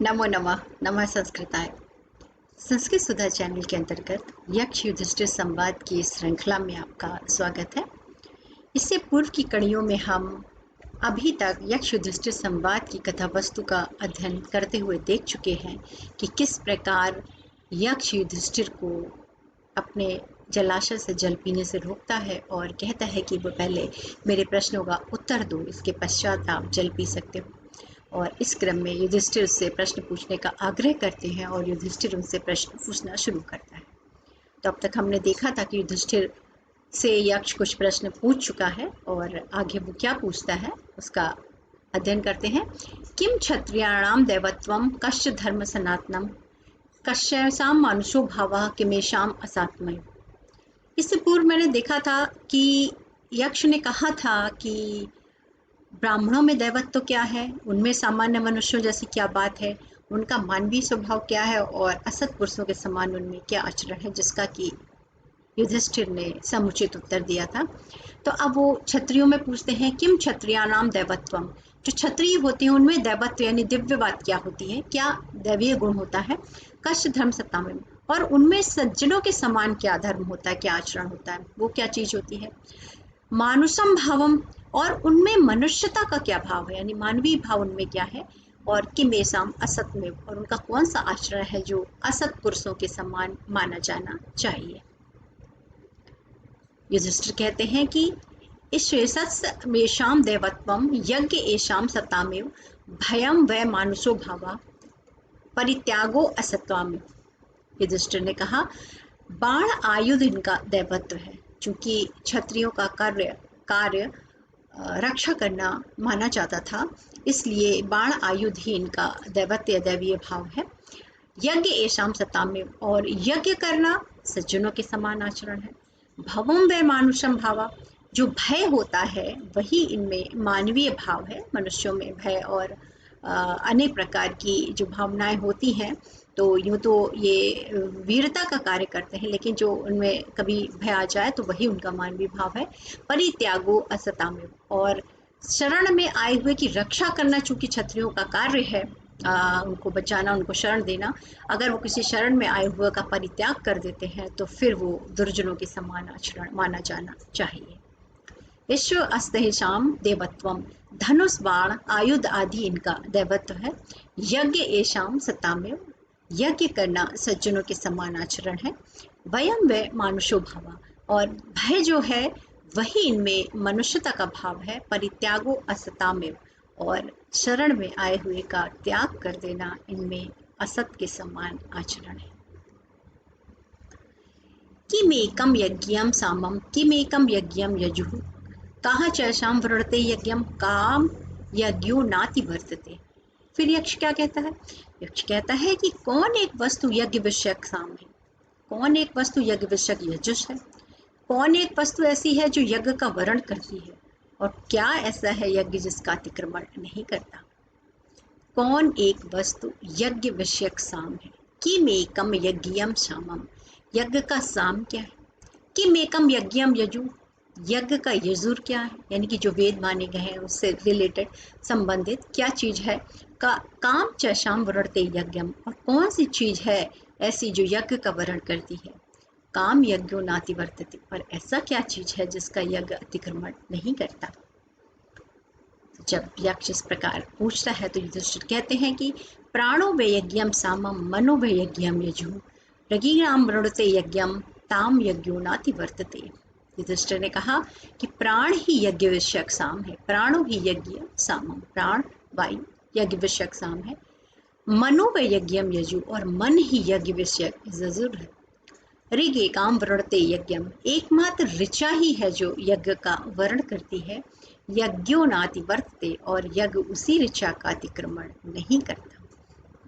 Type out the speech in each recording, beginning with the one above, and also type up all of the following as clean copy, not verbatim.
नमो नमः। नमः संस्कृताय। संस्कृत सुधा चैनल के अंतर्गत यक्ष युधिष्ठिर संवाद की इस श्रृंखला में आपका स्वागत है। इससे पूर्व की कड़ियों में हम अभी तक यक्ष युधिष्ठिर संवाद की कथा वस्तु का अध्ययन करते हुए देख चुके हैं कि किस प्रकार यक्ष युधिष्ठिर को अपने जलाशय से जल पीने से रोकता है और कहता है कि वो पहले मेरे प्रश्नों का उत्तर दो, इसके पश्चात आप जल पी सकते हो। और इस क्रम में युधिष्ठिर उससे प्रश्न पूछने का आग्रह करते हैं और युधिष्ठिर उनसे प्रश्न पूछना शुरू करता है। तो अब तक हमने देखा था कि युधिष्ठिर से यक्ष कुछ प्रश्न पूछ चुका है और आगे वो क्या पूछता है उसका अध्ययन करते हैं। किम क्षत्रियाणाम दैवत्वम कश्च धर्म सनातनम कश्यसाम मानुषो भावा किमेशाम असात्मय। इससे पूर्व मैंने देखा था कि यक्ष ने कहा था कि ब्राह्मणों में दैवत्व क्या है, उनमें सामान्य मनुष्यों जैसी क्या बात है, उनका मानवीय स्वभाव क्या है और असत पुरुषों के समान उनमें क्या आचरण है, जिसका कि युधिष्ठिर ने समुचित उत्तर दिया था। तो अब वो क्षत्रियों में पूछते हैं किम क्षत्रियाणाम दैवत्वम, जो क्षत्रिय होते हैं उनमें दैवत्व यानी दिव्यवाद क्या होती है, क्या दैवीय गुण होता है। कश्य धर्म सत्ता में, और उनमें सज्जनों के समान क्या धर्म होता है, क्या आचरण होता है, वो क्या चीज होती है। मानुषम भावम, और उनमें मनुष्यता का क्या भाव है, यानी मानवीय भाव उनमें क्या है। और किमेसाम असत में, और उनका कौन सा आचरण है जो असत पुरुषों के समान माना जाना चाहिए। युधिष्ठिर कहते हैं कि ईश्वेशमेषाम दैवत्वम यज्ञ एषाम सतामेव भयम व मानुषो भावा परित्यागो असत्वाम। युधिष्ठिर ने कहा बाण आयुध इनका दैवत्व है, चूंकि क्षत्रियों का कार्य रक्षा करना माना जाता था, इसलिए बाण आयुध ही इनका दैवत्व दैवीय भाव है। यज्ञ एशाम सता में, और यज्ञ करना सज्जनों के समान आचरण है। भवम व मानुषम भावा, जो भय होता है वही इनमें मानवीय भाव है। मनुष्यों में भय और अनेक प्रकार की जो भावनाएं होती हैं, तो यूँ तो ये वीरता का कार्य करते हैं, लेकिन जो उनमें कभी भय आ जाए तो वही उनका मानवीय भाव है। परित्यागो असता में, और शरण में आए हुए की रक्षा करना चूंकि क्षत्रियों का कार्य है, उनको बचाना, उनको शरण देना। अगर वो किसी शरण में आए हुए का परित्याग कर देते हैं तो फिर वो दुर्जनों के समान आचरण माना जाना चाहिए। विश्व अस्तेषाम देवत्वम, धनुष बाण आयुध आदि इनका दैवत्व है। यज्ञ एशाम सतामेव, यज्ञ करना सज्जनों के समान आचरण है। वयम व मानुषो भावा, और भय जो है वही इनमें मनुष्यता का भाव है। परित्यागो असतामेव, और शरण में आए हुए का त्याग कर देना इनमें असत के समान आचरण है। किमेकम यज्ञम सामम किमेकम यज्ञम यजुः कहा चैशाम वृणते यज्ञम काम यज्ञो नाति वर्तते। फिर यक्ष क्या कहता है। यक्ष कहता है कि कौन एक वस्तु यज्ञ विषयक साम है, कौन एक वस्तु यज्ञ विषयक यजुष है, कौन एक वस्तु ऐसी है जो यज्ञ का वर्ण करती है, और क्या ऐसा है यज्ञ जिसका अतिक्रमण नहीं करता। कौन एक वस्तु यज्ञ विषयक साम है। किमेकम यज्ञम सामम, यज्ञ का साम क्या है। किमेकम यज्ञम यजु, यज्ञ का यजुर क्या है, यानी कि जो वेद माने गए हैं उससे रिलेटेड संबंधित क्या चीज है। का काम चैशाम वृणते यज्ञम, और कौन सी चीज है ऐसी जो यज्ञ का वर्ण करती है। काम यज्ञो नाति वर्तते, पर ऐसा क्या चीज है जिसका यज्ञ अतिक्रमण नहीं करता। जब यक्ष इस प्रकार पूछता है तो युधिष्ठिर कहते हैं कि प्राणो वे यज्ञम सामम मनो वे यज्ञम यजु रगीणाम वृणते यज्ञम ताम यज्ञो नाति वर्तते। युधिष्ठिर ने कहा कि प्राण ही यज्ञ विषयक साम है, प्राणो ही यज्ञ सामम, प्राण वायु यज्ञ विषयक साम है। मनो व यज्ञम यजु, और मन ही यज्ञ विषयक यजुर है। ऋग एकाम वृणते यज्ञम, एकमात्र ऋचा ही है जो यज्ञ का वर्ण करती है। यज्ञो नाति वर्तते, और यज्ञ उसी ऋचा का अतिक्रमण नहीं करता।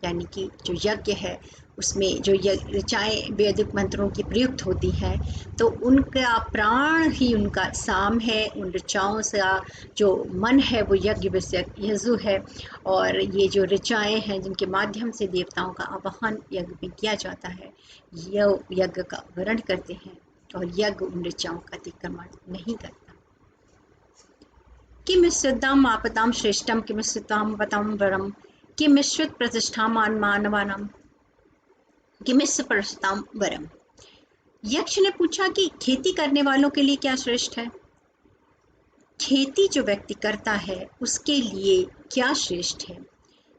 यानी कि जो यज्ञ है उसमें जो ऋचाएं वैदिक मंत्रों की प्रयुक्त होती हैं, तो उनका प्राण ही उनका साम है। उन ऋचाओं से जो मन है वो यज्ञ विषयक यजु है, और ये जो ऋचाएं हैं जिनके माध्यम से देवताओं का आवाहन यज्ञ में किया जाता है, यह यज्ञ का वर्ण करते हैं, और यज्ञ उन ऋचाओं का अतिक्रमण नहीं करता। किम सिद्धाम आपदाम श्रेष्ठम किम सिद्धाम पताम वरम, किमिश्चित् प्रतिष्ठामान मानवानाम किमिस्य परस्ताम वरम। यक्ष ने पूछा कि खेती करने वालों के लिए क्या श्रेष्ठ है, खेती जो व्यक्ति करता है उसके लिए क्या श्रेष्ठ है,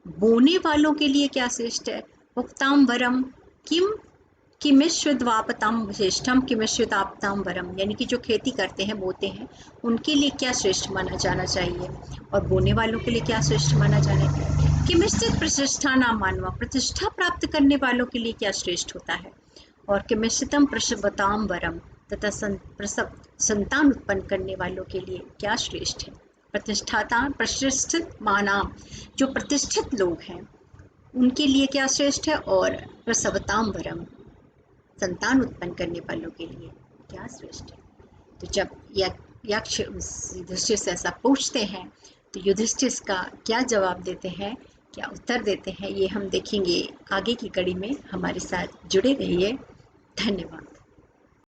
बोने वालों के लिए क्या श्रेष्ठ है। उक्ताम वरम किम किमिश्विद्वापताम श्रेष्ठम किमिश्विदापताम वरम, यानी कि जो खेती करते हैं बोते हैं उनके लिए क्या श्रेष्ठ माना जाना चाहिए और बोने वालों के लिए क्या श्रेष्ठ माना जाना चाहिए। किमिश्चित प्रतिष्ठा नाम मानवा, प्रतिष्ठा प्राप्त करने वालों के लिए क्या श्रेष्ठ होता है, और किमिश्चितम प्रसवताम वरम, तथा प्रसव संतान उत्पन्न करने वालों के लिए क्या श्रेष्ठ है। प्रतिष्ठाता प्रतिष्ठित मानाम, जो प्रतिष्ठित लोग हैं उनके लिए क्या श्रेष्ठ है, और प्रसवताम वरम, संतान उत्पन्न करने वालों के लिए क्या श्रेष्ठ है। तो जब यक्ष युधिष्ठिर से ऐसा पूछते हैं तो युधिष्ठिर का क्या जवाब देते हैं, क्या उत्तर देते हैं, ये हम देखेंगे आगे की कड़ी में। हमारे साथ जुड़े रहिए। धन्यवाद।